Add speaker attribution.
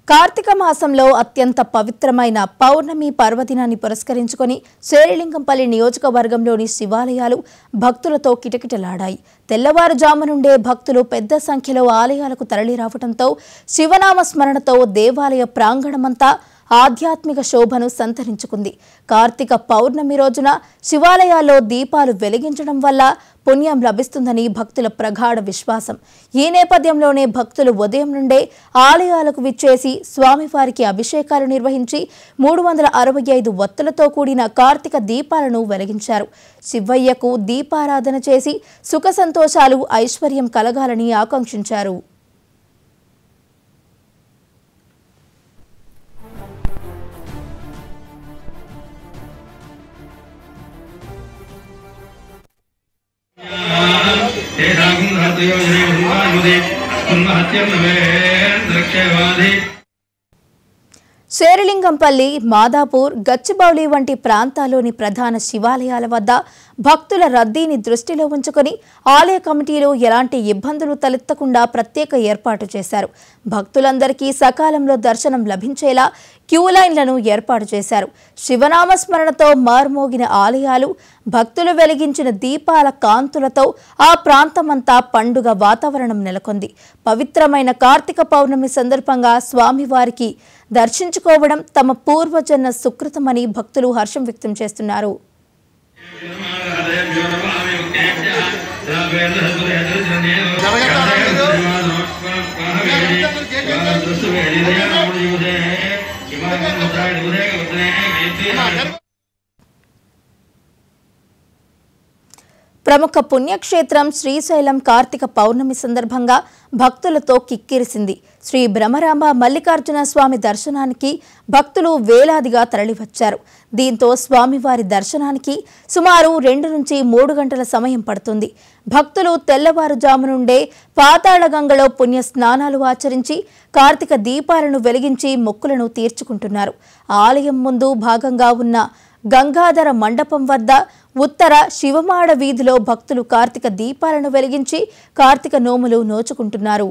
Speaker 1: కార్తీక మాసంలో అత్యంత పవిత్రమైన పౌర్ణమి పర్వదినాన్ని పురస్కరించుకొని శేరిలింగంపల్లి నియోజకవర్గంలోని శివాలయాలు భక్తులతో కిటకిటలాడాయి. తెల్లవారుజాము నుండే భక్తులు పెద్ద సంఖ్యలో ఆలయాలకు తరలిరావడంతో శివనామ స్మరణతో దేవాలయ ప్రాంగణమంతా ఆధ్యాత్మిక శోభను సంతరించుకుంది. కార్తీక పౌర్ణమి రోజున శివాలయాల్లో దీపాలు వెలిగించడం వల్ల పుణ్యం లభిస్తుందని భక్తుల ప్రగాఢ విశ్వాసం. ఈ నేపథ్యంలోనే భక్తులు ఉదయం నుండే ఆలయాలకు విచ్చేసి స్వామివారికి అభిషేకాలు నిర్వహించి 365 వత్తులతో కూడిన కార్తీక దీపాలను వెలిగించారు. శివయ్యకు దీపారాధన చేసి సుఖ సంతోషాలు ఐశ్వర్యం కలగాలని ఆకాంక్షించారు. శేరిలింగంపల్లి, మాదాపూర్, గచ్చిబౌలి వంటి ప్రాంతాల్లోని ప్రధాన శివాలయాల వద్ద భక్తుల రద్దీని దృష్టిలో ఉంచుకొని ఆలయ కమిటీలు ఎలాంటి ఇబ్బందులు తలెత్తకుండా ప్రత్యేక ఏర్పాటు చేశారు. భక్తులందరికీ సకాలంలో దర్శనం లభించేలా క్యూ లైన్లను ఏర్పాటు చేశారు. శివనామస్మరణతో మార్మోగిన ఆలయాలు, భక్తులు వెలిగించిన దీపాల కాంతులతో ఆ ప్రాంతమంతా పండుగ వాతావరణం నెలకొంది. పవిత్రమైన కార్తీక పౌర్ణమి సందర్భంగా స్వామివారికి దర్శించుకోవడం తమ పూర్వజన్మ సుకృతమని భక్తులు హర్షం వ్యక్తం చేస్తున్నారు. ప్రముఖ పుణ్యక్షేత్రం శ్రీశైలం కార్తీక పౌర్ణమి సందర్భంగా భక్తులతో కిక్కిరిసింది. శ్రీ బ్రహ్మరాంబ మల్లికార్జున స్వామి దర్శనానికి భక్తులు వేలాదిగా తరలివచ్చారు. దీంతో స్వామివారి దర్శనానికి సుమారు 2 నుంచి 3 గంటల సమయం పడుతుంది. భక్తులు తెల్లవారుజాము నుండే పాతాళగంగలో పుణ్య స్నానాలు ఆచరించి కార్తీక దీపాలను వెలిగించి మొక్కులను తీర్చుకుంటున్నారు. ఆలయం ముందు భాగంగా ఉన్న గంగాధర మండపం వద్ద ఉత్తర శివమాడ వీధిలో భక్తులు కార్తీక దీపాలను వెలిగించి కార్తీక నోములు నోచుకుంటున్నారు.